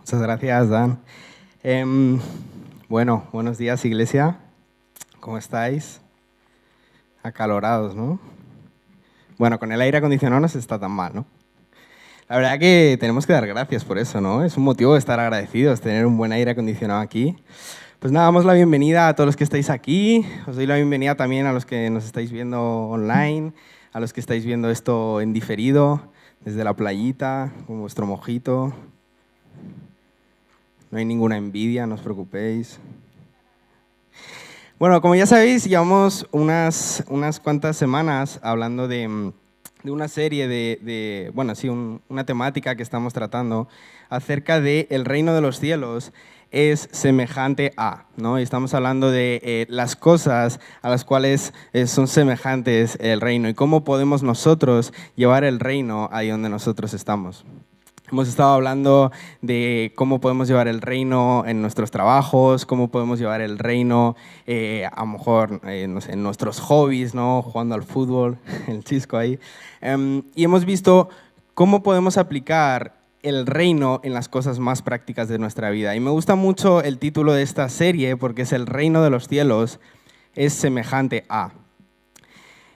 Muchas gracias, Dan. Bueno, buenos días, iglesia. ¿Cómo estáis? Acalorados, ¿no? Bueno, con el aire acondicionado no se está tan mal, ¿no? La verdad que tenemos que dar gracias por eso, ¿no? Es un motivo de estar agradecidos, tener un buen aire acondicionado aquí. Pues nada, damos la bienvenida a todos los que estáis aquí. Os doy la bienvenida también a los que nos estáis viendo online, a los que estáis viendo esto en diferido, desde la playita, con vuestro mojito. No hay ninguna envidia, no os preocupéis. Bueno, como ya sabéis, llevamos unas cuantas semanas hablando de una serie una temática que estamos tratando acerca de el reino de los cielos es semejante a, ¿no? Y estamos hablando de las cosas a las cuales son semejantes el reino y cómo podemos nosotros llevar el reino ahí donde nosotros estamos. Hemos estado hablando de cómo podemos llevar el reino en nuestros trabajos, cómo podemos llevar el reino a lo mejor no sé, en nuestros hobbies, ¿no? Jugando al fútbol, el chisco ahí. Y hemos visto cómo podemos aplicar el reino en las cosas más prácticas de nuestra vida. Y me gusta mucho el título de esta serie porque es el reino de los cielos es semejante a.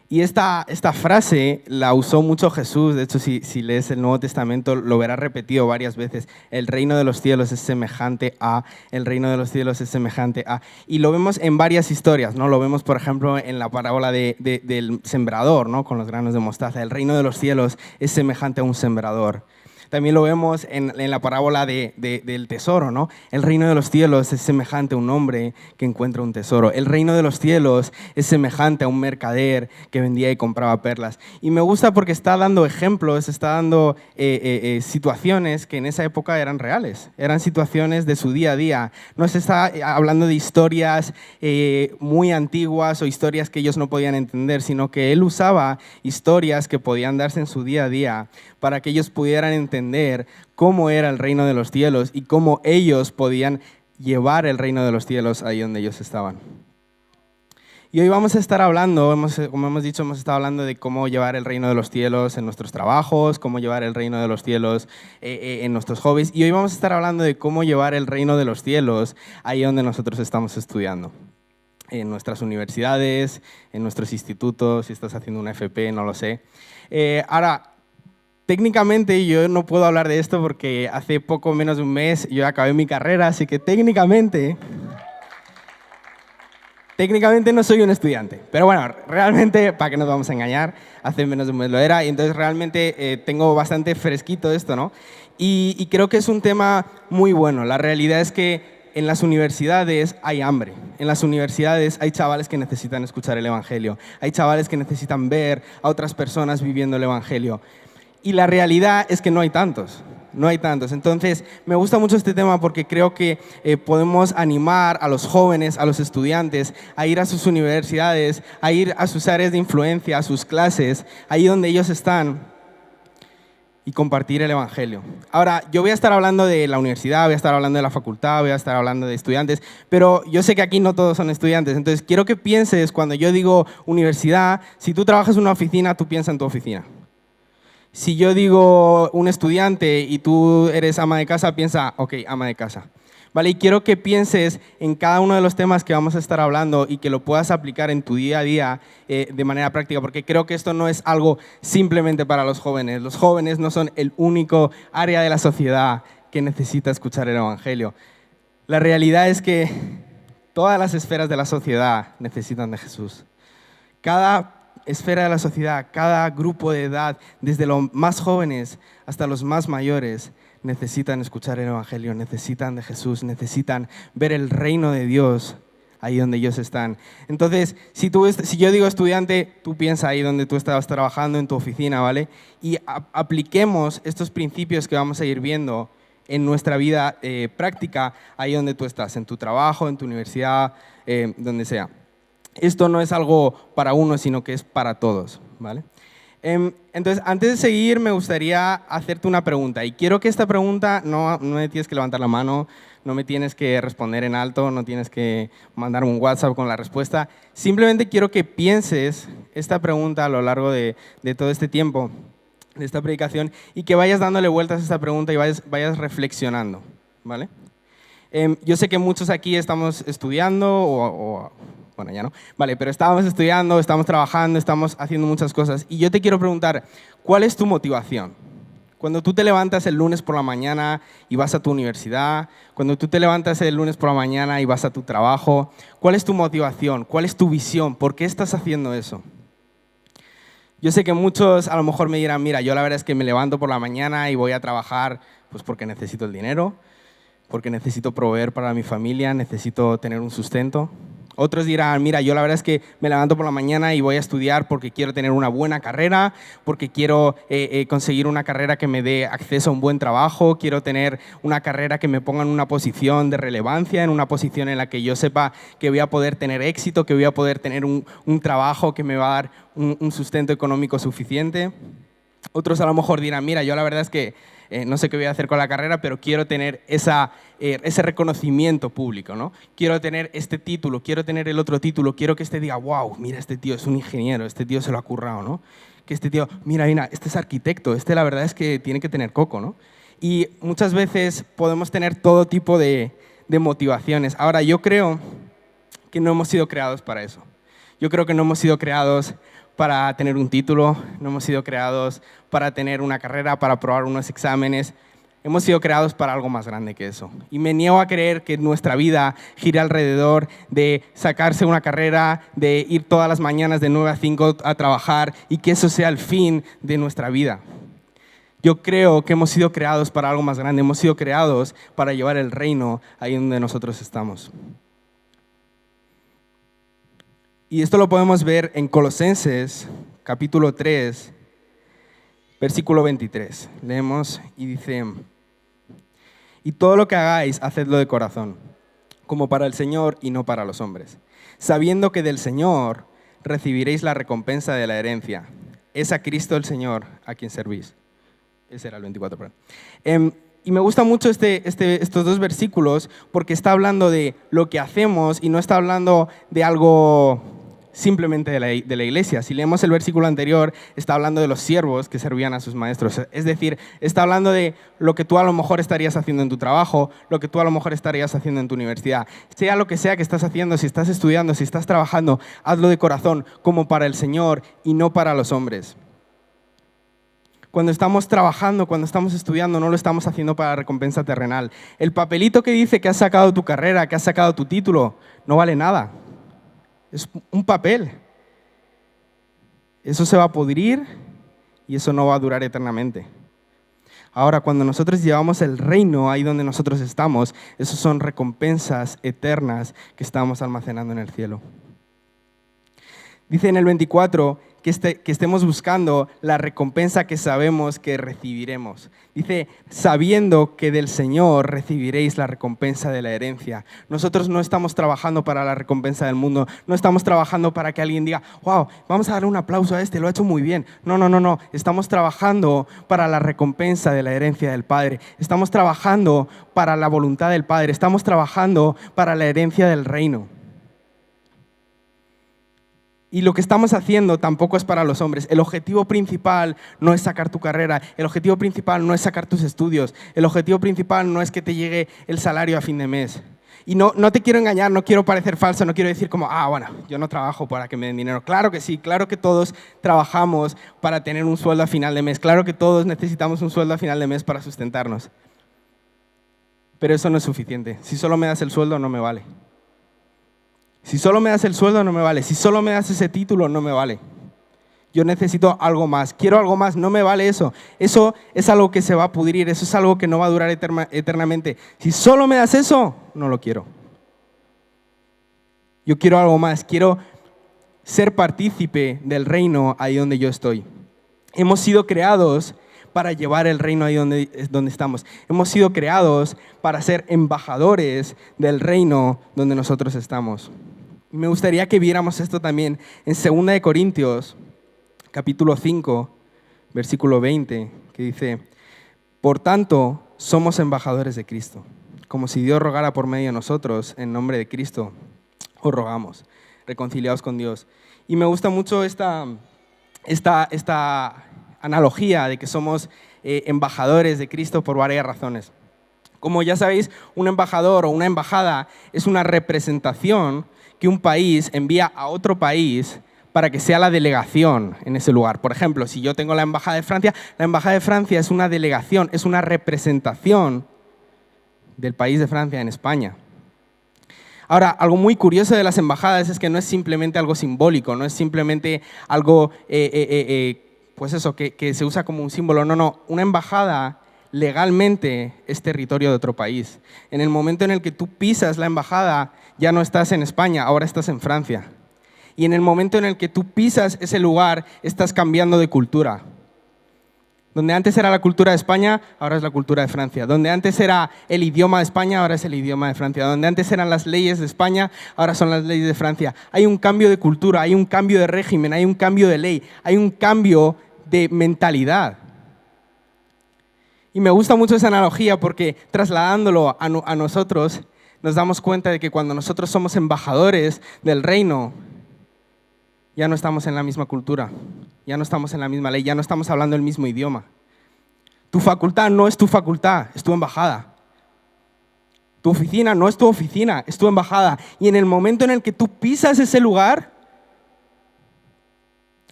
Y esta frase la usó mucho Jesús. De hecho, si lees el Nuevo Testamento, lo verás repetido varias veces. El reino de los cielos es semejante a, el reino de los cielos es semejante a. Y lo vemos en varias historias, ¿no? Lo vemos, por ejemplo, en la parábola del sembrador, ¿no? Con los granos de mostaza. El reino de los cielos es semejante a un sembrador. También lo vemos en la parábola del tesoro, ¿no? El reino de los cielos es semejante a un hombre que encuentra un tesoro. El reino de los cielos es semejante a un mercader que vendía y compraba perlas. Y me gusta porque está dando ejemplos, está dando situaciones que en esa época eran reales. Eran situaciones de su día a día. No se está hablando de historias muy antiguas o historias que ellos no podían entender, sino que él usaba historias que podían darse en su día a día para que ellos pudieran entender cómo era el reino de los cielos y cómo ellos podían llevar el reino de los cielos ahí donde ellos estaban. Y hoy vamos a estar hablando, como hemos dicho, hemos estado hablando de cómo llevar el reino de los cielos en nuestros trabajos, cómo llevar el reino de los cielos en nuestros hobbies. Y hoy vamos a estar hablando de cómo llevar el reino de los cielos ahí donde nosotros estamos estudiando. En nuestras universidades, en nuestros institutos, si estás haciendo una FP, no lo sé. Ahora, técnicamente yo no puedo hablar de esto porque hace poco menos de un mes yo acabé mi carrera, así que técnicamente no soy un estudiante. Pero bueno, realmente, ¿para qué nos vamos a engañar? Hace menos de un mes lo era y entonces realmente tengo bastante fresquito esto, ¿no? Y creo que es un tema muy bueno. La realidad es que en las universidades hay hambre. En las universidades hay chavales que necesitan escuchar el Evangelio. Hay chavales que necesitan ver a otras personas viviendo el Evangelio. Y la realidad es que no hay tantos. No hay tantos. Entonces, me gusta mucho este tema porque creo que podemos animar a los jóvenes, a los estudiantes, a ir a sus universidades, a ir a sus áreas de influencia, a sus clases, ahí donde ellos están, y compartir el Evangelio. Ahora, yo voy a estar hablando de la universidad, voy a estar hablando de la facultad, voy a estar hablando de estudiantes, pero yo sé que aquí no todos son estudiantes, entonces quiero que pienses, cuando yo digo universidad, si tú trabajas en una oficina, tú piensas en tu oficina. Si yo digo un estudiante y tú eres ama de casa, piensa, ok, ama de casa. ¿Vale? Y quiero que pienses en cada uno de los temas que vamos a estar hablando y que lo puedas aplicar en tu día a día de manera práctica, porque creo que esto no es algo simplemente para los jóvenes. Los jóvenes no son el único área de la sociedad que necesita escuchar el Evangelio. La realidad es que todas las esferas de la sociedad necesitan de Jesús. Cada esfera de la sociedad, cada grupo de edad, desde los más jóvenes hasta los más mayores, necesitan escuchar el Evangelio, necesitan de Jesús, necesitan ver el reino de Dios ahí donde ellos están. Entonces, si yo digo estudiante, tú piensa ahí donde tú estabas trabajando, en tu oficina, ¿vale? Y apliquemos estos principios que vamos a ir viendo en nuestra vida práctica ahí donde tú estás, en tu trabajo, en tu universidad, donde sea. Esto no es algo para uno, sino que es para todos, ¿vale? Entonces, antes de seguir, me gustaría hacerte una pregunta. Y quiero que esta pregunta no me tienes que levantar la mano, no me tienes que responder en alto, no tienes que mandarme un WhatsApp con la respuesta. Simplemente quiero que pienses esta pregunta a lo largo de todo este tiempo, de esta predicación, y que vayas dándole vueltas a esta pregunta y vayas reflexionando, ¿vale? Yo sé que muchos aquí estamos estudiando bueno, ya no, vale, pero estábamos estudiando, estamos trabajando, estamos haciendo muchas cosas. Y yo te quiero preguntar, ¿cuál es tu motivación? Cuando tú te levantas el lunes por la mañana y vas a tu universidad, cuando tú te levantas el lunes por la mañana y vas a tu trabajo, ¿cuál es tu motivación? ¿Cuál es tu visión? ¿Por qué estás haciendo eso? Yo sé que muchos a lo mejor me dirán, mira, yo la verdad es que me levanto por la mañana y voy a trabajar pues porque necesito el dinero, porque necesito proveer para mi familia, necesito tener un sustento. Otros dirán, mira, yo la verdad es que me levanto por la mañana y voy a estudiar porque quiero tener una buena carrera, porque quiero conseguir una carrera que me dé acceso a un buen trabajo, quiero tener una carrera que me ponga en una posición de relevancia, en una posición en la que yo sepa que voy a poder tener éxito, que voy a poder tener un trabajo que me va a dar un sustento económico suficiente. Otros a lo mejor dirán, mira, yo la verdad es que no sé qué voy a hacer con la carrera, pero quiero tener ese reconocimiento público, ¿no? Quiero tener este título, quiero tener el otro título, quiero que este diga, wow, mira, este tío es un ingeniero, este tío se lo ha currado, ¿no? Que este tío, mira, este es arquitecto, este la verdad es que tiene que tener coco, ¿no? Y muchas veces podemos tener todo tipo de motivaciones. Ahora, yo creo que no hemos sido creados para eso. Yo creo que no hemos sido creados para tener un título, no hemos sido creados para tener una carrera, para aprobar unos exámenes. Hemos sido creados para algo más grande que eso. Y me niego a creer que nuestra vida gire alrededor de sacarse una carrera, de ir todas las mañanas de 9 a 5 a trabajar y que eso sea el fin de nuestra vida. Yo creo que hemos sido creados para algo más grande. Hemos sido creados para llevar el reino ahí donde nosotros estamos. Y esto lo podemos ver en Colosenses, capítulo 3, versículo 23. Leemos y dice, y todo lo que hagáis, hacedlo de corazón, como para el Señor y no para los hombres, sabiendo que del Señor recibiréis la recompensa de la herencia. Es a Cristo el Señor a quien servís. Ese era el 24, perdón. Y me gusta mucho estos dos versículos porque está hablando de lo que hacemos y no está hablando de algo simplemente de la iglesia. Si leemos el versículo anterior, está hablando de los siervos que servían a sus maestros. Es decir, está hablando de lo que tú a lo mejor estarías haciendo en tu trabajo, lo que tú a lo mejor estarías haciendo en tu universidad. Sea lo que sea que estás haciendo, si estás estudiando, si estás trabajando, hazlo de corazón, como para el Señor y no para los hombres. Cuando estamos trabajando, cuando estamos estudiando, no lo estamos haciendo para la recompensa terrenal. El papelito que dice que has sacado tu carrera, que has sacado tu título, no vale nada. Es un papel. Eso se va a pudrir y eso no va a durar eternamente. Ahora, cuando nosotros llevamos el reino ahí donde nosotros estamos, esos son recompensas eternas que estamos almacenando en el cielo. Dice en el 24 que estemos buscando la recompensa que sabemos que recibiremos. Dice, sabiendo que del Señor recibiréis la recompensa de la herencia. Nosotros no estamos trabajando para la recompensa del mundo, no estamos trabajando para que alguien diga, wow, vamos a darle un aplauso a este, lo ha hecho muy bien. No. Estamos trabajando para la recompensa de la herencia del Padre. Estamos trabajando para la voluntad del Padre. Estamos trabajando para la herencia del reino. Y lo que estamos haciendo tampoco es para los hombres. El objetivo principal no es sacar tu carrera, el objetivo principal no es sacar tus estudios, el objetivo principal no es que te llegue el salario a fin de mes. Y no te quiero engañar, no quiero parecer falso, no quiero decir como, bueno, yo no trabajo para que me den dinero. Claro que sí, claro que todos trabajamos para tener un sueldo a final de mes, claro que todos necesitamos un sueldo a final de mes para sustentarnos. Pero eso no es suficiente. Si solo me das el sueldo, no me vale. Si solo me das el sueldo, no me vale. Si solo me das ese título, no me vale. Yo necesito algo más. Quiero algo más, no me vale eso. Eso es algo que se va a pudrir, eso es algo que no va a durar eternamente. Si solo me das eso, no lo quiero. Yo quiero algo más. Quiero ser partícipe del reino ahí donde yo estoy. Hemos sido creados para llevar el reino ahí donde estamos. Hemos sido creados para ser embajadores del reino donde nosotros estamos. Me gustaría que viéramos esto también en 2 de Corintios, capítulo 5, versículo 20, que dice, por tanto, somos embajadores de Cristo, como si Dios rogara por medio de nosotros, en nombre de Cristo, os rogamos, reconciliados con Dios. Y me gusta mucho esta analogía de que somos embajadores de Cristo por varias razones. Como ya sabéis, un embajador o una embajada es una representación que un país envía a otro país para que sea la delegación en ese lugar. Por ejemplo, si yo tengo la embajada de Francia es una delegación, es una representación del país de Francia en España. Ahora, algo muy curioso de las embajadas es que no es simplemente algo simbólico, no es simplemente algo pues eso, que se usa como un símbolo. No, una embajada legalmente es territorio de otro país. En el momento en el que tú pisas la embajada, ya no estás en España, ahora estás en Francia. Y en el momento en el que tú pisas ese lugar, estás cambiando de cultura. Donde antes era la cultura de España, ahora es la cultura de Francia. Donde antes era el idioma de España, ahora es el idioma de Francia. Donde antes eran las leyes de España, ahora son las leyes de Francia. Hay un cambio de cultura, hay un cambio de régimen, hay un cambio de ley, hay un cambio de mentalidad. Y me gusta mucho esa analogía porque trasladándolo a nosotros, nos damos cuenta de que cuando nosotros somos embajadores del reino, ya no estamos en la misma cultura, ya no estamos en la misma ley, ya no estamos hablando el mismo idioma. Tu facultad no es tu facultad, es tu embajada. Tu oficina no es tu oficina, es tu embajada. Y en el momento en el que tú pisas ese lugar,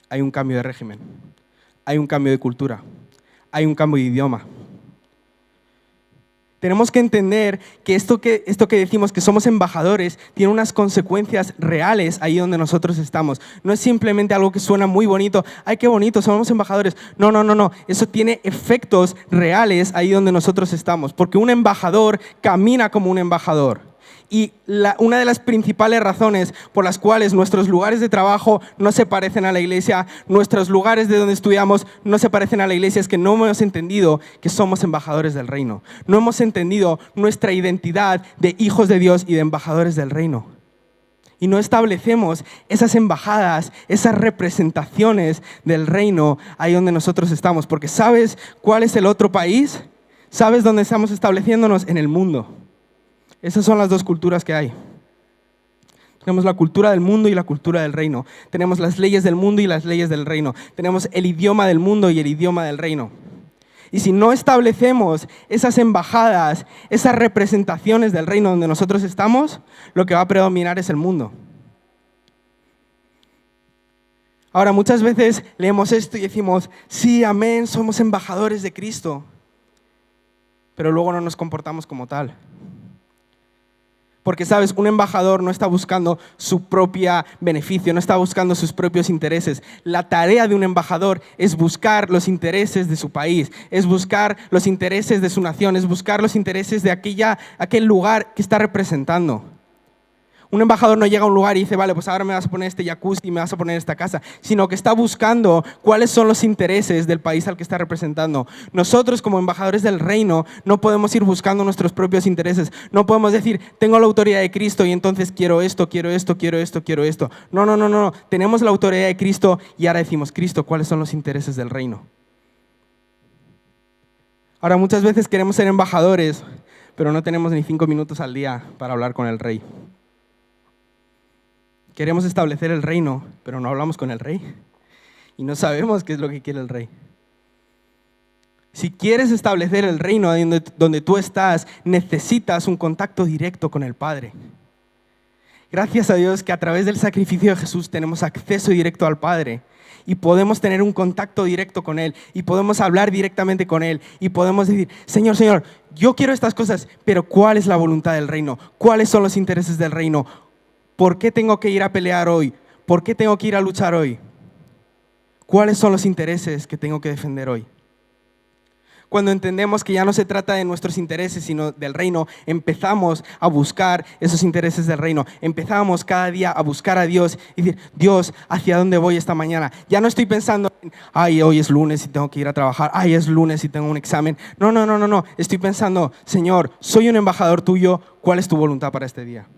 hay un cambio de régimen, hay un cambio de cultura, hay un cambio de idioma. Tenemos que entender que esto que decimos que somos embajadores tiene unas consecuencias reales ahí donde nosotros estamos. No es simplemente algo que suena muy bonito. ¡Ay, qué bonito! Somos embajadores. No. Eso tiene efectos reales ahí donde nosotros estamos. Porque un embajador camina como un embajador. Y una de las principales razones por las cuales nuestros lugares de trabajo no se parecen a la iglesia, nuestros lugares de donde estudiamos no se parecen a la iglesia, es que no hemos entendido que somos embajadores del reino. No hemos entendido nuestra identidad de hijos de Dios y de embajadores del reino. Y no establecemos esas embajadas, esas representaciones del reino ahí donde nosotros estamos. Porque ¿sabes cuál es el otro país? ¿Sabes dónde estamos estableciéndonos? En el mundo. Esas son las dos culturas que hay. Tenemos la cultura del mundo y la cultura del reino. Tenemos las leyes del mundo y las leyes del reino. Tenemos el idioma del mundo y el idioma del reino. Y si no establecemos esas embajadas, esas representaciones del reino donde nosotros estamos, lo que va a predominar es el mundo. Ahora, muchas veces leemos esto y decimos, sí, amén, somos embajadores de Cristo. Pero luego no nos comportamos como tal. Porque, ¿sabes? Un embajador no está buscando su propio beneficio, no está buscando sus propios intereses. La tarea de un embajador es buscar los intereses de su país, es buscar los intereses de su nación, es buscar los intereses de aquel lugar que está representando. Un embajador no llega a un lugar y dice, vale, pues ahora me vas a poner este jacuzzi y me vas a poner esta casa, sino que está buscando cuáles son los intereses del país al que está representando. Nosotros como embajadores del reino no podemos ir buscando nuestros propios intereses. No podemos decir, tengo la autoridad de Cristo y entonces quiero esto. No. Tenemos la autoridad de Cristo y ahora decimos, Cristo, ¿cuáles son los intereses del reino? Ahora, muchas veces queremos ser embajadores, pero no tenemos ni 5 minutos al día para hablar con el rey. Queremos establecer el reino, pero no hablamos con el rey. Y no sabemos qué es lo que quiere el rey. Si quieres establecer el reino donde tú estás, necesitas un contacto directo con el Padre. Gracias a Dios que a través del sacrificio de Jesús tenemos acceso directo al Padre. Y podemos tener un contacto directo con Él. Y podemos hablar directamente con Él. Y podemos decir, Señor, yo quiero estas cosas, pero ¿cuál es la voluntad del reino? ¿Cuáles son los intereses del reino? ¿Por qué tengo que ir a pelear hoy? ¿Por qué tengo que ir a luchar hoy? ¿Cuáles son los intereses que tengo que defender hoy? Cuando entendemos que ya no se trata de nuestros intereses, sino del reino, empezamos a buscar esos intereses del reino. Empezamos cada día a buscar a Dios y decir, Dios, ¿hacia dónde voy esta mañana? Ya no estoy pensando en, hoy es lunes y tengo que ir a trabajar. Es lunes y tengo un examen. No. Estoy pensando, Señor, soy un embajador tuyo. ¿Cuál es tu voluntad para este día?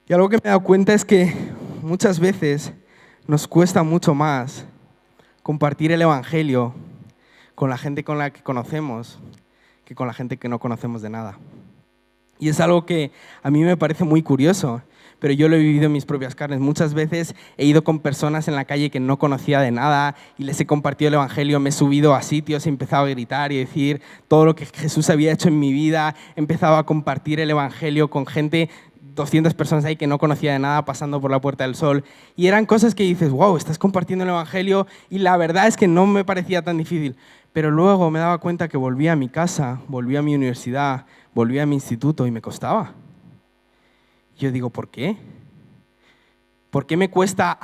Y algo que me he dado cuenta es que muchas veces nos cuesta mucho más compartir el evangelio con la gente con la que conocemos que con la gente que no conocemos de nada. Y es algo que a mí me parece muy curioso. pero yo lo he vivido en mis propias carnes. Muchas veces he ido con personas en la calle que no conocía de nada y les he compartido el Evangelio, me he subido a sitios, he empezado a gritar y decir todo lo que Jesús había hecho en mi vida, he empezado a compartir el Evangelio con gente, 200 personas ahí que no conocía de nada pasando por la Puerta del Sol, y eran cosas que dices, wow, estás compartiendo el Evangelio, y la verdad es que no me parecía tan difícil, pero luego me daba cuenta que volvía a mi casa, volvía a mi universidad, volvía a mi instituto y me costaba. Yo digo, ¿por qué? ¿Por qué me cuesta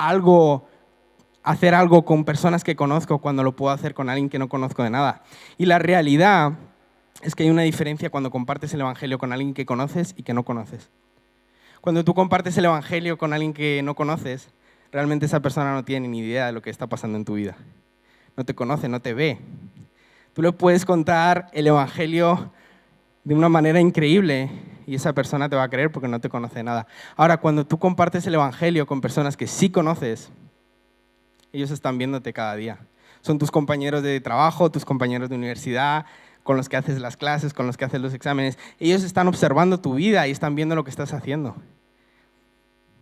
hacer algo con personas que conozco cuando lo puedo hacer con alguien que no conozco de nada? Y la realidad es que hay una diferencia cuando compartes el Evangelio con alguien que conoces y que no conoces. Cuando tú compartes el Evangelio con alguien que no conoces, realmente esa persona no tiene ni idea de lo que está pasando en tu vida. No te conoce, no te ve. Tú le puedes contar el Evangelio de una manera increíble y esa persona te va a creer porque no te conoce nada. Ahora, cuando tú compartes el Evangelio con personas que sí conoces, ellos están viéndote cada día. Son tus compañeros de trabajo, tus compañeros de universidad, con los que haces las clases, con los que haces los exámenes. Ellos están observando tu vida y están viendo lo que estás haciendo.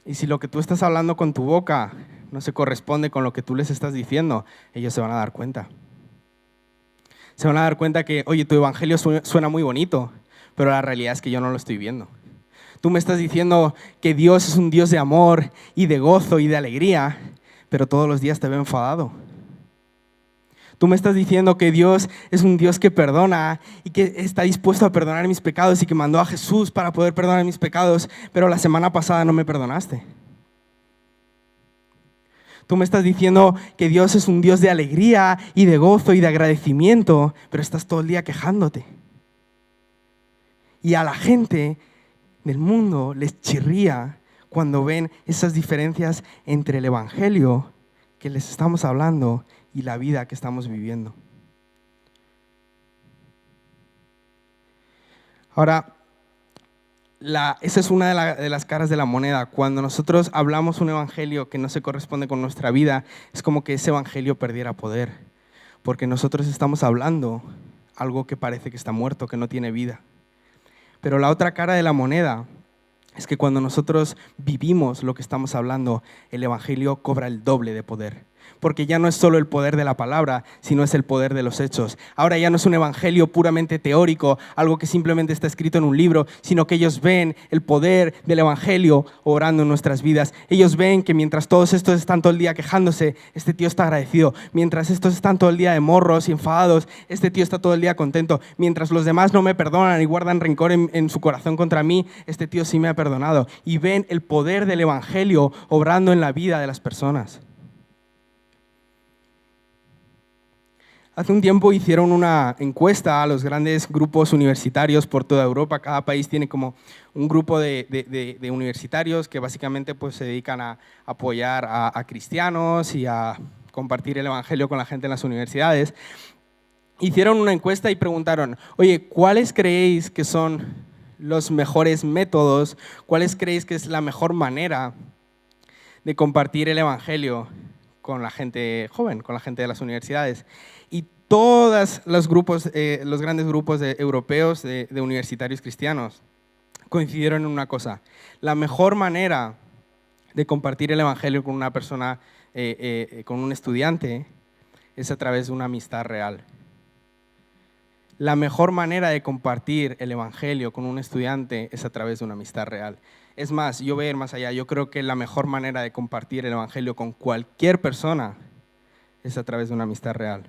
Y si lo que tú estás hablando con tu boca no se corresponde con lo que tú les estás diciendo, ellos se van a dar cuenta. Se van a dar cuenta que, oye, tu evangelio suena muy bonito, pero la realidad es que yo no lo estoy viendo. Tú me estás diciendo que Dios es un Dios de amor y de gozo y de alegría, pero todos los días te veo enfadado. Tú me estás diciendo que Dios es un Dios que perdona y que está dispuesto a perdonar mis pecados y que mandó a Jesús para poder perdonar mis pecados, pero la semana pasada no me perdonaste. Tú me estás diciendo que Dios es un Dios de alegría y de gozo y de agradecimiento, pero estás todo el día quejándote. Y a la gente del mundo les chirría cuando ven esas diferencias entre el Evangelio que les estamos hablando y la vida que estamos viviendo. Ahora, esa es una de las caras de la moneda. Cuando nosotros hablamos un evangelio que no se corresponde con nuestra vida, es como que ese evangelio perdiera poder, porque nosotros estamos hablando algo que parece que está muerto, que no tiene vida. Pero la otra cara de la moneda es que cuando nosotros vivimos lo que estamos hablando, el evangelio cobra el doble de poder. Porque ya no es solo el poder de la palabra, sino es el poder de los hechos. Ahora ya no es un evangelio puramente teórico, algo que simplemente está escrito en un libro, sino que ellos ven el poder del evangelio obrando en nuestras vidas. Ellos ven que mientras todos estos están todo el día quejándose, este tío está agradecido. Mientras estos están todo el día de morros y enfadados, este tío está todo el día contento. Mientras los demás no me perdonan y guardan rencor en su corazón contra mí, este tío sí me ha perdonado. Y ven el poder del evangelio obrando en la vida de las personas. Hace un tiempo hicieron una encuesta a los grandes grupos universitarios por toda Europa. Cada país tiene como un grupo de universitarios que básicamente pues, se dedican a apoyar a cristianos y a compartir el evangelio con la gente en las universidades. Hicieron una encuesta y preguntaron, oye, ¿cuáles creéis que son los mejores métodos? ¿Cuáles creéis que es la mejor manera de compartir el evangelio con la gente joven, con la gente de las universidades? Y todos los grandes grupos europeos de universitarios cristianos coincidieron en una cosa. La mejor manera de compartir el evangelio con una persona, con un estudiante, es a través de una amistad real. La mejor manera de compartir el evangelio con un estudiante es a través de una amistad real. Es más, yo voy a ir más allá. Yo creo que la mejor manera de compartir el evangelio con cualquier persona es a través de una amistad real.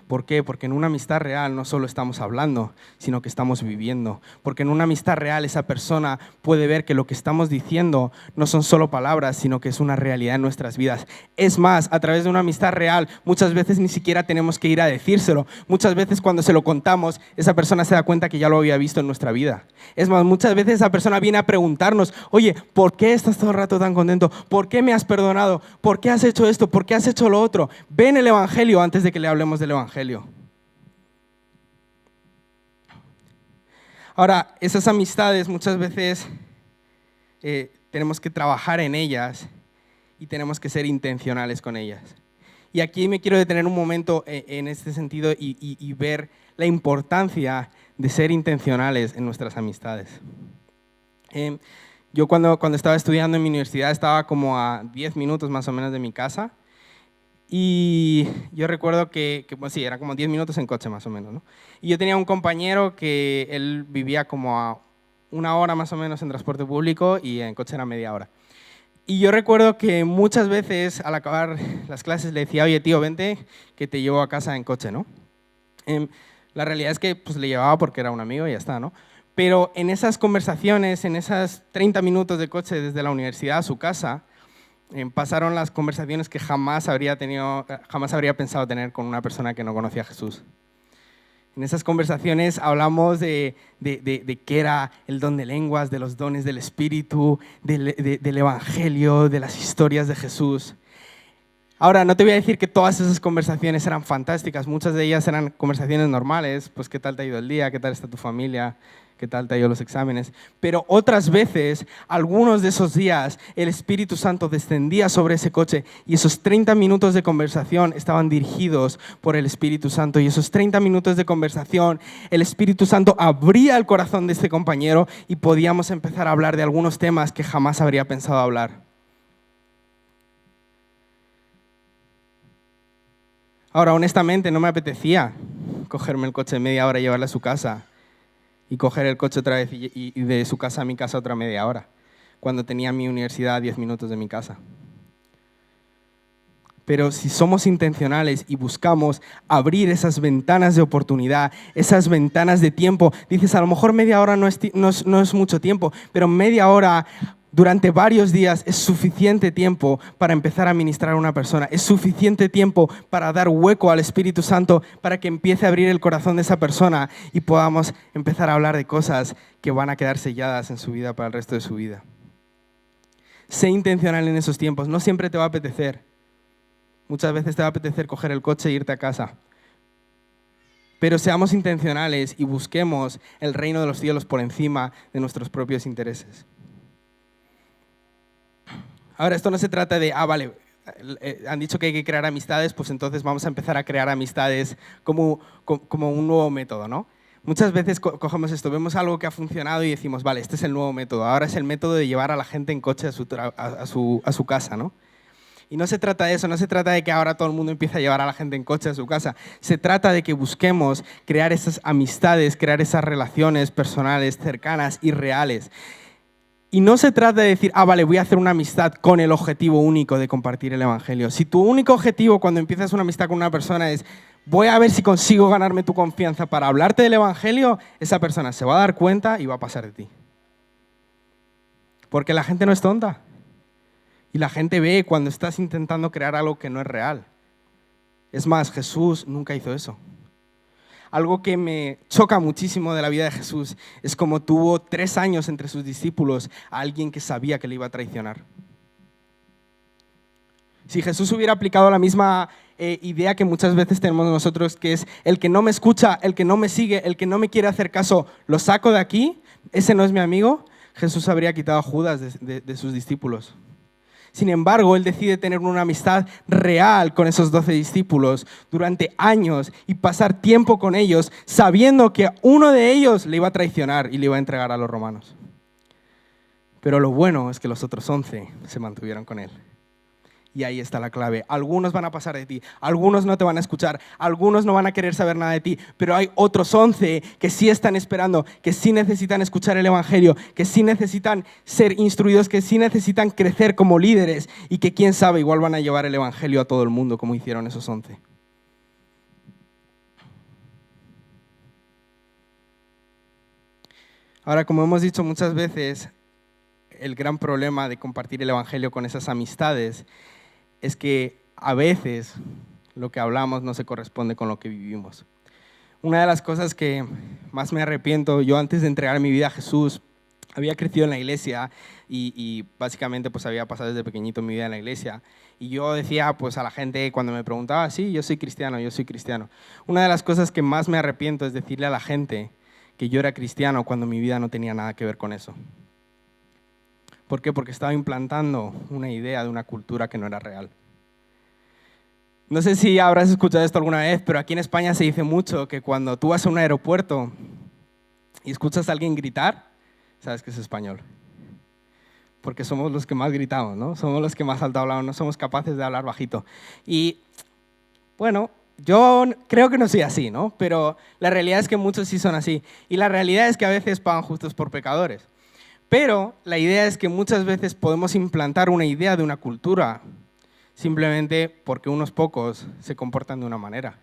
¿Por qué? Porque en una amistad real no solo estamos hablando, sino que estamos viviendo. Porque en una amistad real esa persona puede ver que lo que estamos diciendo no son solo palabras, sino que es una realidad en nuestras vidas. Es más, a través de una amistad real, muchas veces ni siquiera tenemos que ir a decírselo. Muchas veces cuando se lo contamos, esa persona se da cuenta que ya lo había visto en nuestra vida. Es más, muchas veces esa persona viene a preguntarnos, oye, ¿por qué estás todo el rato tan contento? ¿Por qué me has perdonado? ¿Por qué has hecho esto? ¿Por qué has hecho lo otro? Ven el evangelio antes de que le hablemos del evangelio. Ahora, esas amistades muchas veces tenemos que trabajar en ellas y tenemos que ser intencionales con ellas. Y aquí me quiero detener un momento en este sentido y ver la importancia de ser intencionales en nuestras amistades. Yo cuando estaba estudiando en mi universidad estaba como a 10 minutos más o menos de mi casa. Y yo recuerdo que pues sí, era como 10 minutos en coche más o menos, ¿no? Y yo tenía un compañero que él vivía como a 1 hora más o menos en transporte público y en coche era media hora. Y yo recuerdo que muchas veces al acabar las clases le decía, oye tío, vente que te llevo a casa en coche, ¿no? La realidad es que pues, le llevaba porque era un amigo y ya está, ¿no? Pero en esas conversaciones, en esas 30 minutos de coche desde la universidad a su casa, pasaron las conversaciones que jamás habría pensado tener con una persona que no conocía a Jesús. En esas conversaciones hablamos de qué era el don de lenguas, de los dones del Espíritu, del Evangelio, de las historias de Jesús. Ahora, no te voy a decir que todas esas conversaciones eran fantásticas, muchas de ellas eran conversaciones normales, pues qué tal te ha ido el día, qué tal está tu familia, qué tal te ha ido los exámenes. Pero otras veces, algunos de esos días, el Espíritu Santo descendía sobre ese coche y esos 30 minutos de conversación estaban dirigidos por el Espíritu Santo. Y esos 30 minutos de conversación, el Espíritu Santo abría el corazón de este compañero y podíamos empezar a hablar de algunos temas que jamás habría pensado hablar. Ahora, honestamente, no me apetecía cogerme el coche media hora y llevarle a su casa y coger el coche otra vez y de su casa a mi casa otra media hora, cuando tenía mi universidad a 10 minutos de mi casa. Pero si somos intencionales y buscamos abrir esas ventanas de oportunidad, esas ventanas de tiempo, dices, a lo mejor media hora no es mucho tiempo, pero media hora durante varios días es suficiente tiempo para empezar a ministrar a una persona, es suficiente tiempo para dar hueco al Espíritu Santo para que empiece a abrir el corazón de esa persona y podamos empezar a hablar de cosas que van a quedar selladas en su vida para el resto de su vida. Sé intencional en esos tiempos, no siempre te va a apetecer. Muchas veces te va a apetecer coger el coche e irte a casa. Pero seamos intencionales y busquemos el reino de los cielos por encima de nuestros propios intereses. Ahora, esto no se trata de, vale, han dicho que hay que crear amistades, pues entonces vamos a empezar a crear amistades como un nuevo método, ¿no? Muchas veces cogemos esto, vemos algo que ha funcionado y decimos, vale, este es el nuevo método, ahora es el método de llevar a la gente en coche a su casa, ¿no? Y no se trata de eso, no se trata de que ahora todo el mundo empiece a llevar a la gente en coche a su casa. Se trata de que busquemos crear esas amistades, crear esas relaciones personales, cercanas y reales. Y no se trata de decir, vale, voy a hacer una amistad con el objetivo único de compartir el Evangelio. Si tu único objetivo cuando empiezas una amistad con una persona es, voy a ver si consigo ganarme tu confianza para hablarte del Evangelio, esa persona se va a dar cuenta y va a pasar de ti. Porque la gente no es tonta. Y la gente ve cuando estás intentando crear algo que no es real. Es más, Jesús nunca hizo eso. Algo que me choca muchísimo de la vida de Jesús es como tuvo 3 años entre sus discípulos a alguien que sabía que le iba a traicionar. Si Jesús hubiera aplicado la misma idea que muchas veces tenemos nosotros, que es el que no me escucha, el que no me sigue, el que no me quiere hacer caso, lo saco de aquí, ese no es mi amigo, Jesús habría quitado a Judas de sus discípulos. Sin embargo, él decide tener una amistad real con esos 12 discípulos durante años y pasar tiempo con ellos sabiendo que uno de ellos le iba a traicionar y le iba a entregar a los romanos. Pero lo bueno es que los otros 11 se mantuvieron con él. Y ahí está la clave. Algunos van a pasar de ti, algunos no te van a escuchar, algunos no van a querer saber nada de ti, pero hay otros 11 que sí están esperando, que sí necesitan escuchar el Evangelio, que sí necesitan ser instruidos, que sí necesitan crecer como líderes y que quién sabe, igual van a llevar el Evangelio a todo el mundo como hicieron esos 11. Ahora, como hemos dicho muchas veces, el gran problema de compartir el Evangelio con esas amistades es que a veces lo que hablamos no se corresponde con lo que vivimos. Una de las cosas que más me arrepiento, yo antes de entregar mi vida a Jesús, había crecido en la iglesia y básicamente pues había pasado desde pequeñito mi vida en la iglesia. Y yo decía pues a la gente cuando me preguntaba, sí, yo soy cristiano, yo soy cristiano. Una de las cosas que más me arrepiento es decirle a la gente que yo era cristiano cuando mi vida no tenía nada que ver con eso. ¿Por qué? Porque estaba implantando una idea de una cultura que no era real. No sé si habrás escuchado esto alguna vez, pero aquí en España se dice mucho que cuando tú vas a un aeropuerto y escuchas a alguien gritar, sabes que es español. porque somos los que más gritamos, ¿no? Somos los que más alto hablamos, no somos capaces de hablar bajito. Y bueno, yo creo que no soy así, ¿no? Pero la realidad es que muchos sí son así. Y la realidad es que a veces pagan justos por pecadores. Pero la idea es que muchas veces podemos implantar una idea de una cultura simplemente porque unos pocos se comportan de una manera.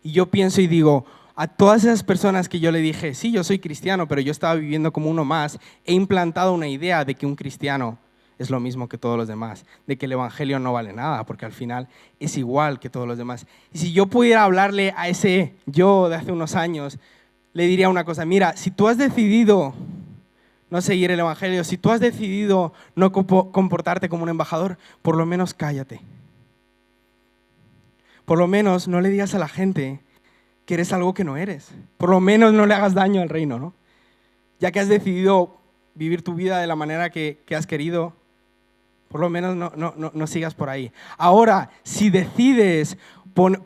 Y yo pienso y digo, a todas esas personas que yo le dije, sí, yo soy cristiano, pero yo estaba viviendo como uno más, he implantado una idea de que un cristiano es lo mismo que todos los demás, de que el evangelio no vale nada, porque al final es igual que todos los demás. Y si yo pudiera hablarle a ese yo de hace unos años, le diría una cosa, mira, si tú has decidido no seguir el evangelio, si tú has decidido no comportarte como un embajador, por lo menos cállate. Por lo menos no le digas a la gente que eres algo que no eres. Por lo menos no le hagas daño al reino, ¿no? Ya que has decidido vivir tu vida de la manera que has querido, por lo menos no sigas por ahí. Ahora, si decides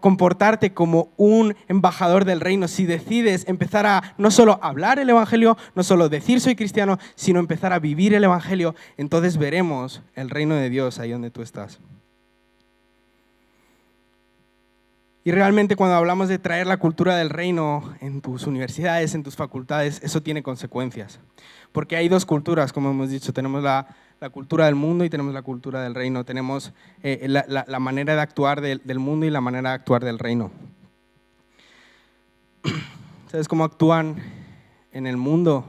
comportarte como un embajador del reino, si decides empezar a no solo hablar el evangelio, no solo decir soy cristiano, sino empezar a vivir el evangelio, entonces veremos el reino de Dios ahí donde tú estás. Y realmente cuando hablamos de traer la cultura del reino en tus universidades, en tus facultades, eso tiene consecuencias. Porque hay dos culturas, como hemos dicho. Tenemos la cultura del mundo y tenemos la cultura del reino. Tenemos la manera de actuar del mundo y la manera de actuar del reino. ¿Sabes cómo actúan en el mundo,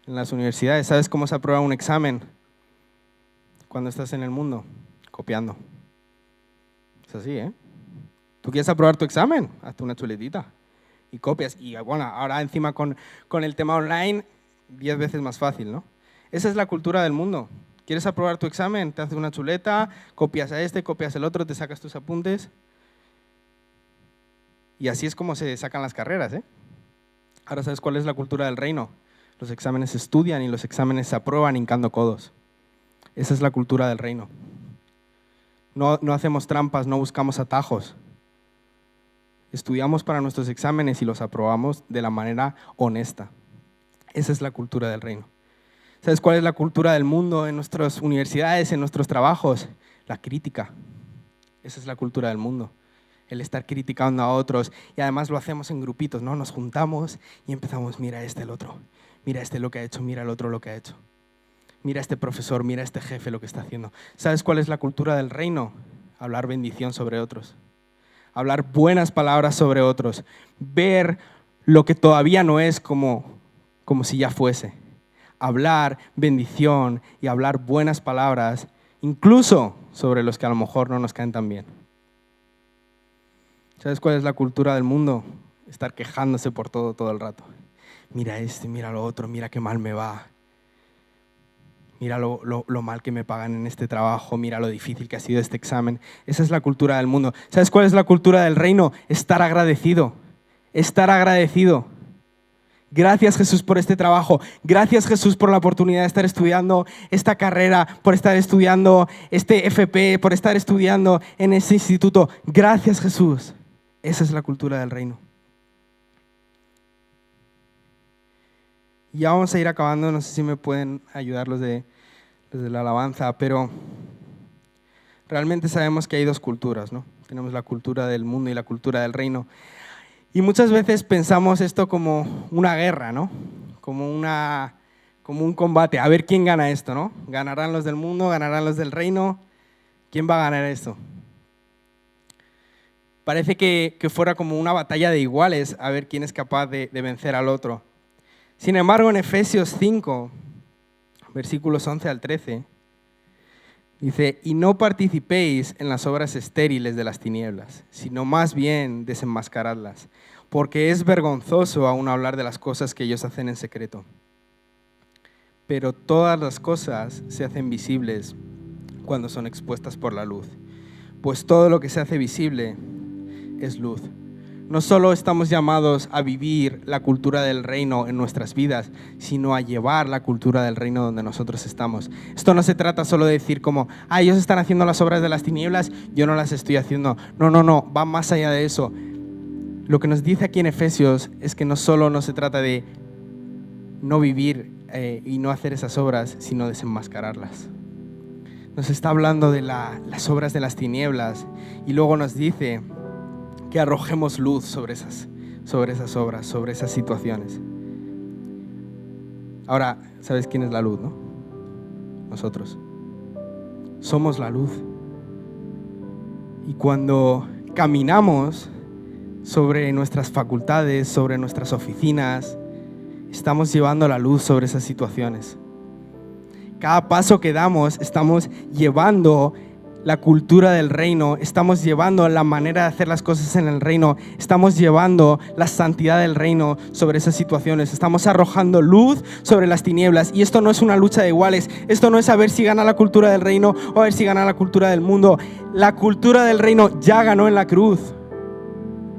en las universidades? ¿Sabes cómo se aprueba un examen cuando estás en el mundo? Copiando. Es así, ¿eh? ¿Tú quieres aprobar tu examen? Hazte una chuletita y copias. Y bueno, ahora encima con el tema online, 10 veces más fácil, ¿no? Esa es la cultura del mundo. ¿Quieres aprobar tu examen? Te haces una chuleta, copias a este, copias el otro, te sacas tus apuntes. Y así es como se sacan las carreras, ¿eh? Ahora, ¿sabes cuál es la cultura del reino? Los exámenes se estudian y los exámenes se aprueban hincando codos. Esa es la cultura del reino. No hacemos trampas, no buscamos atajos. Estudiamos para nuestros exámenes y los aprobamos de la manera honesta. Esa es la cultura del reino. ¿Sabes cuál es la cultura del mundo en nuestras universidades, en nuestros trabajos? La crítica. Esa es la cultura del mundo. El estar criticando a otros. Y además lo hacemos en grupitos, ¿no? Nos juntamos y empezamos, mira este, el otro. Mira este lo que ha hecho, mira el otro lo que ha hecho. Mira este profesor, mira este jefe lo que está haciendo. ¿Sabes cuál es la cultura del reino? Hablar bendición sobre otros. Hablar buenas palabras sobre otros, ver lo que todavía no es como si ya fuese. Hablar bendición y hablar buenas palabras, incluso sobre los que a lo mejor no nos caen tan bien. ¿Sabes cuál es la cultura del mundo? Estar quejándose por todo el rato. Mira este, mira lo otro, mira qué mal me va. Mira lo mal que me pagan en este trabajo, mira lo difícil que ha sido este examen. Esa es la cultura del mundo. ¿Sabes cuál es la cultura del reino? Estar agradecido. Estar agradecido. Gracias, Jesús, por este trabajo. Gracias, Jesús, por la oportunidad de estar estudiando esta carrera, por estar estudiando este FP, por estar estudiando en ese instituto. Gracias, Jesús. Esa es la cultura del reino. Ya vamos a ir acabando, no sé si me pueden ayudar los de la alabanza, pero realmente sabemos que hay dos culturas, ¿no? Tenemos la cultura del mundo y la cultura del reino. Y muchas veces pensamos esto como una guerra, ¿no? Como un combate, a ver quién gana esto, ¿no? ¿Ganarán los del mundo? ¿Ganarán los del reino? ¿Quién va a ganar esto? Parece que fuera como una batalla de iguales, a ver quién es capaz de vencer al otro. Sin embargo, en Efesios 5, versículos 11 al 13, dice, y no participéis en las obras estériles de las tinieblas, sino más bien desenmascaradlas, porque es vergonzoso aún hablar de las cosas que ellos hacen en secreto. Pero todas las cosas se hacen visibles cuando son expuestas por la luz, pues todo lo que se hace visible es luz. No solo estamos llamados a vivir la cultura del reino en nuestras vidas, sino a llevar la cultura del reino donde nosotros estamos. Esto no se trata solo de decir como, ellos están haciendo las obras de las tinieblas, yo no las estoy haciendo. No, va más allá de eso. Lo que nos dice aquí en Efesios es que no solo no se trata de no vivir y no hacer esas obras, sino desenmascararlas. Nos está hablando de las obras de las tinieblas y luego nos dice que arrojemos luz sobre esas obras, sobre esas situaciones. Ahora, ¿sabes quién es la luz, no? Nosotros. Somos la luz. Y cuando caminamos sobre nuestras facultades, sobre nuestras oficinas, estamos llevando la luz sobre esas situaciones. Cada paso que damos, estamos llevando la cultura del reino, estamos llevando la manera de hacer las cosas en el reino, estamos llevando la santidad del reino sobre esas situaciones, estamos arrojando luz sobre las tinieblas. Y esto no es una lucha de iguales, esto no es a ver si gana la cultura del reino o a ver si gana la cultura del mundo. La cultura del reino ya ganó en la cruz.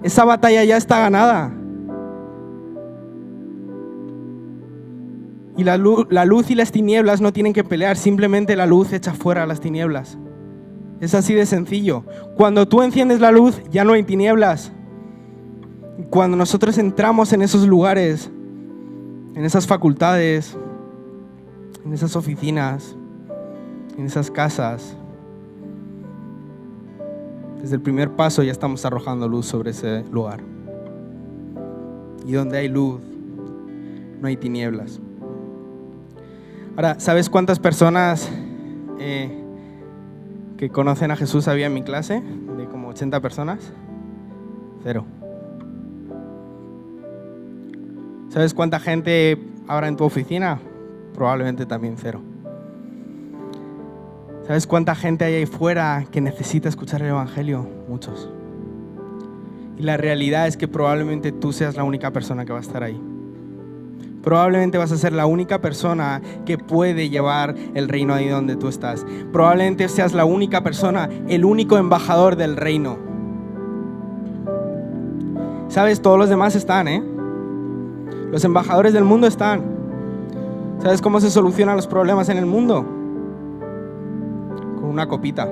Esa batalla ya está ganada. Y la luz y las tinieblas no tienen que pelear, simplemente la luz echa fuera a las tinieblas. Es así de sencillo. Cuando tú enciendes la luz, ya no hay tinieblas. Cuando nosotros entramos en esos lugares, en esas facultades, en esas oficinas, en esas casas, desde el primer paso ya estamos arrojando luz sobre ese lugar. Y donde hay luz, no hay tinieblas. Ahora, ¿sabes cuántas personas que conocen a Jesús había en mi clase? De como 80 personas. 0. ¿Sabes cuánta gente habrá en tu oficina? Probablemente también 0. ¿Sabes cuánta gente hay ahí fuera que necesita escuchar el Evangelio? Muchos. Y la realidad es que probablemente tú seas la única persona que va a estar ahí. Probablemente vas a ser la única persona que puede llevar el reino ahí donde tú estás. Probablemente seas la única persona, el único embajador del reino. ¿Sabes? Todos los demás están, Los embajadores del mundo están. ¿Sabes cómo se solucionan los problemas en el mundo? Con una copita.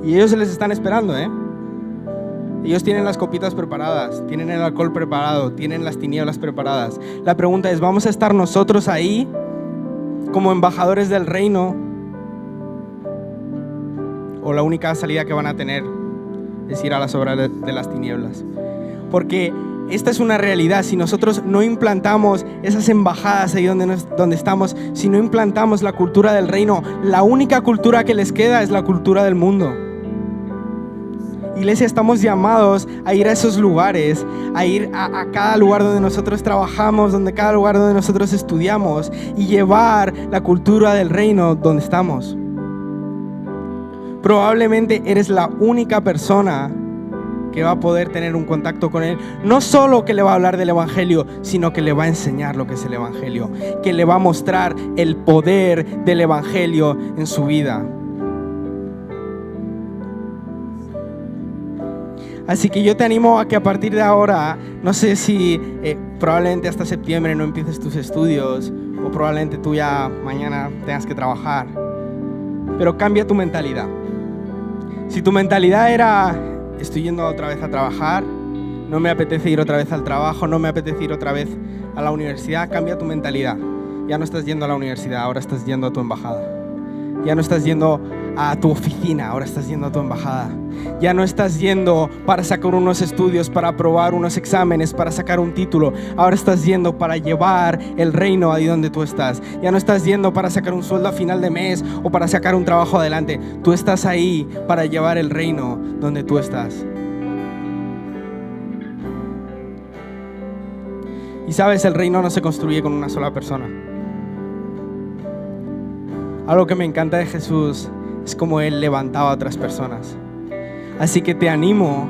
Y ellos se les están esperando, Ellos tienen las copitas preparadas, tienen el alcohol preparado, tienen las tinieblas preparadas. La pregunta es, ¿vamos a estar nosotros ahí como embajadores del reino? ¿O la única salida que van a tener es ir a las obras de las tinieblas? Porque esta es una realidad. Si nosotros no implantamos esas embajadas ahí donde estamos, si no implantamos la cultura del reino, la única cultura que les queda es la cultura del mundo. Iglesia, estamos llamados a ir a esos lugares, a ir a cada lugar donde nosotros trabajamos, cada lugar donde nosotros estudiamos y llevar la cultura del reino donde estamos. Probablemente eres la única persona que va a poder tener un contacto con Él. No solo que le va a hablar del Evangelio, sino que le va a enseñar lo que es el Evangelio, que le va a mostrar el poder del Evangelio en su vida. Así que yo te animo a que a partir de ahora, no sé si probablemente hasta septiembre no empieces tus estudios o probablemente tú ya mañana tengas que trabajar, pero cambia tu mentalidad. Si tu mentalidad era, estoy yendo otra vez a trabajar, no me apetece ir otra vez al trabajo, no me apetece ir otra vez a la universidad, cambia tu mentalidad. Ya no estás yendo a la universidad, ahora estás yendo a tu embajada. Ya no estás yendo a tu oficina, ahora estás yendo a tu embajada. Ya no estás yendo para sacar unos estudios, para aprobar unos exámenes, para sacar un título. Ahora estás yendo para llevar el reino ahí donde tú estás. Ya no estás yendo para sacar un sueldo a final de mes o para sacar un trabajo adelante. Tú estás ahí para llevar el reino donde tú estás. Y sabes, el reino no se construye con una sola persona. Algo que me encanta de Jesús es como Él levantaba a otras personas. Así que te animo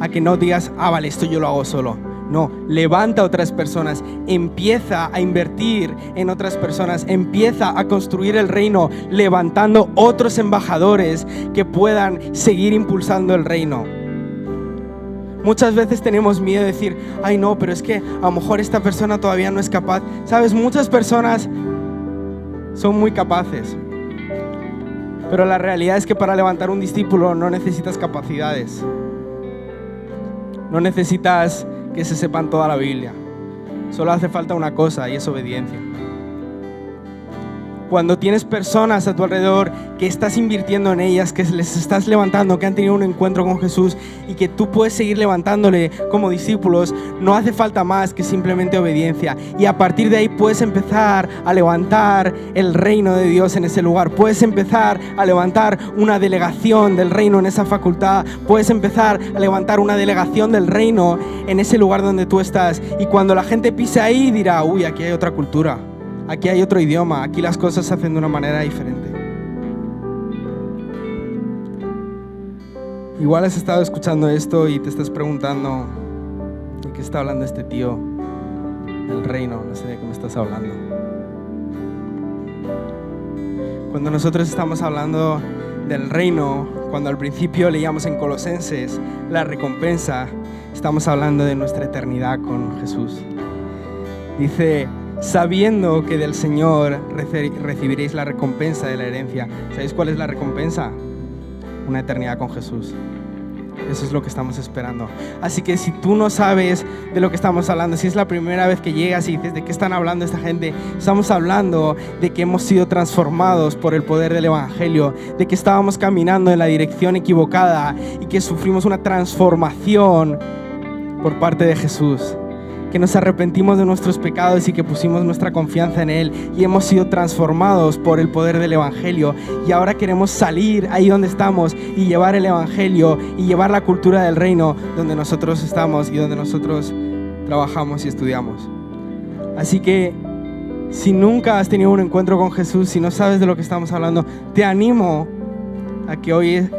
a que no digas, vale, esto yo lo hago solo. No, levanta a otras personas, empieza a invertir en otras personas, empieza a construir el reino, levantando otros embajadores que puedan seguir impulsando el reino. Muchas veces tenemos miedo de decir, ay no, pero es que a lo mejor esta persona todavía no es capaz. Sabes, muchas personas son muy capaces, pero la realidad es que para levantar un discípulo no necesitas capacidades, no necesitas que se sepan toda la Biblia, Solo hace falta una cosa y es obediencia. Cuando tienes personas a tu alrededor que estás invirtiendo en ellas, que les estás levantando, que han tenido un encuentro con Jesús y que tú puedes seguir levantándole como discípulos, no hace falta más que simplemente obediencia. Y a partir de ahí puedes empezar a levantar el reino de Dios en ese lugar. Puedes empezar a levantar una delegación del reino en esa facultad. Puedes empezar a levantar una delegación del reino en ese lugar donde tú estás. Y cuando la gente pise ahí dirá, uy, aquí hay otra cultura. Aquí hay otro idioma, aquí las cosas se hacen de una manera diferente. Igual has estado escuchando esto y te estás preguntando, ¿de qué está hablando este tío? Del reino, no sé de qué me estás hablando. Cuando nosotros estamos hablando del reino, cuando al principio leíamos en Colosenses la recompensa, estamos hablando de nuestra eternidad con Jesús. Dice, sabiendo que del Señor recibiréis la recompensa de la herencia. ¿Sabéis cuál es la recompensa? Una eternidad con Jesús. Eso es lo que estamos esperando. Así que si tú no sabes de lo que estamos hablando, si es la primera vez que llegas y dices, ¿de qué están hablando esta gente? Estamos hablando de que hemos sido transformados por el poder del Evangelio, de que estábamos caminando en la dirección equivocada y que sufrimos una transformación por parte de Jesús. Que nos arrepentimos de nuestros pecados y que pusimos nuestra confianza en Él y hemos sido transformados por el poder del Evangelio, y ahora queremos salir ahí donde estamos y llevar el Evangelio y llevar la cultura del reino donde nosotros estamos y donde nosotros trabajamos y estudiamos. Así que si nunca has tenido un encuentro con Jesús, si no sabes de lo que estamos hablando, te animo a que hoy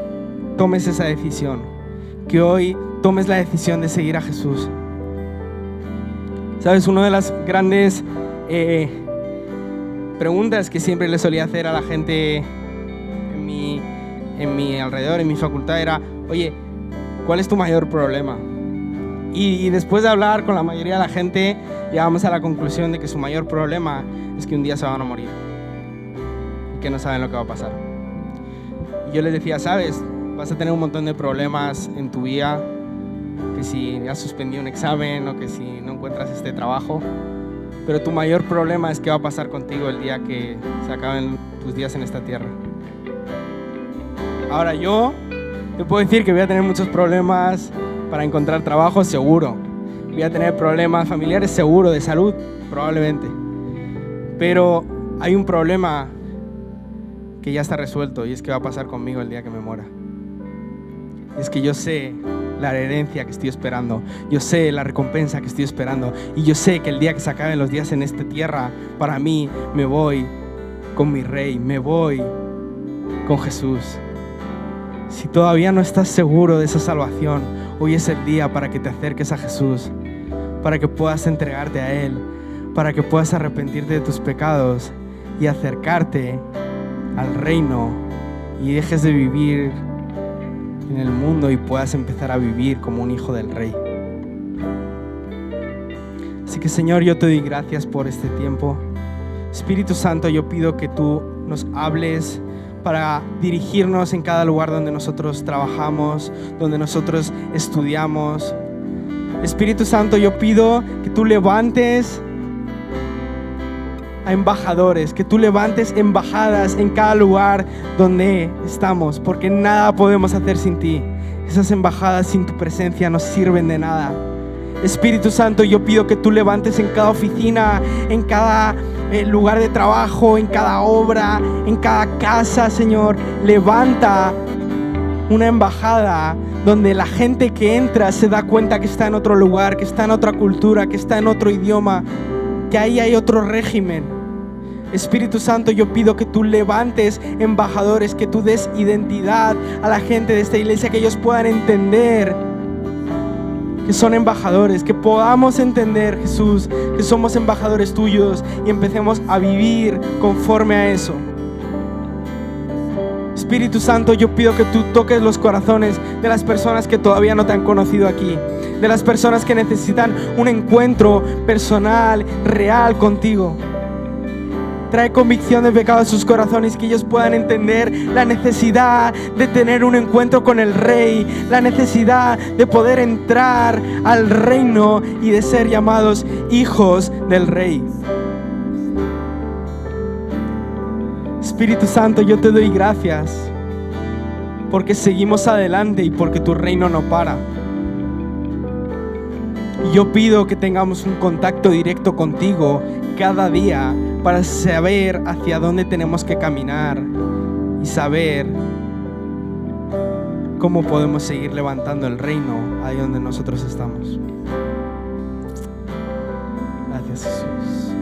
tomes esa decisión, que hoy tomes la decisión de seguir a Jesús. ¿Sabes? Una de las grandes preguntas que siempre le solía hacer a la gente en mi alrededor, en mi facultad, era, oye, ¿cuál es tu mayor problema? Y después de hablar con la mayoría de la gente, llegamos a la conclusión de que su mayor problema es que un día se van a morir y que no saben lo que va a pasar. Y yo les decía, ¿sabes? Vas a tener un montón de problemas en tu vida, que si has suspendido un examen o que si no encuentras este trabajo, pero tu mayor problema es qué va a pasar contigo el día que se acaben tus días en esta tierra. Ahora yo te puedo decir que voy a tener muchos problemas para encontrar trabajo, seguro. Voy a tener problemas familiares, seguro, de salud, probablemente. Pero hay un problema que ya está resuelto y es qué va a pasar conmigo el día que me muera. Es que yo sé la herencia que estoy esperando, yo sé la recompensa que estoy esperando, y yo sé que el día que se acaben los días en esta tierra, para mí me voy con mi Rey, me voy con Jesús. Si todavía no estás seguro de esa salvación, hoy es el día para que te acerques a Jesús, para que puedas entregarte a Él, para que puedas arrepentirte de tus pecados y acercarte al reino y dejes de vivir en el mundo y puedas empezar a vivir como un hijo del Rey. Así que, Señor, yo te doy gracias por este tiempo. Espíritu Santo, yo pido que tú nos hables para dirigirnos en cada lugar donde nosotros trabajamos, donde nosotros estudiamos. Espíritu Santo, yo pido que tú levantes a embajadores, que tú levantes embajadas en cada lugar donde estamos, porque nada podemos hacer sin ti. Esas embajadas sin tu presencia no sirven de nada. Espíritu Santo, yo pido que tú levantes en cada oficina, en cada lugar de trabajo, en cada obra, en cada casa, Señor. Levanta una embajada donde la gente que entra se da cuenta que está en otro lugar, que está en otra cultura, que está en otro idioma, que ahí hay otro régimen. Espíritu Santo, yo pido que tú levantes embajadores, que tú des identidad a la gente de esta iglesia, que ellos puedan entender que son embajadores, que podamos entender, Jesús, que somos embajadores tuyos y empecemos a vivir conforme a eso. Espíritu Santo, yo pido que tú toques los corazones de las personas que todavía no te han conocido aquí, de las personas que necesitan un encuentro personal, real contigo. Trae convicción de pecado a sus corazones, que ellos puedan entender la necesidad de tener un encuentro con el Rey, la necesidad de poder entrar al reino y de ser llamados hijos del Rey. Espíritu Santo, yo te doy gracias porque seguimos adelante y porque tu reino no para. Y yo pido que tengamos un contacto directo contigo cada día para saber hacia dónde tenemos que caminar y saber cómo podemos seguir levantando el reino ahí donde nosotros estamos. Gracias, Jesús.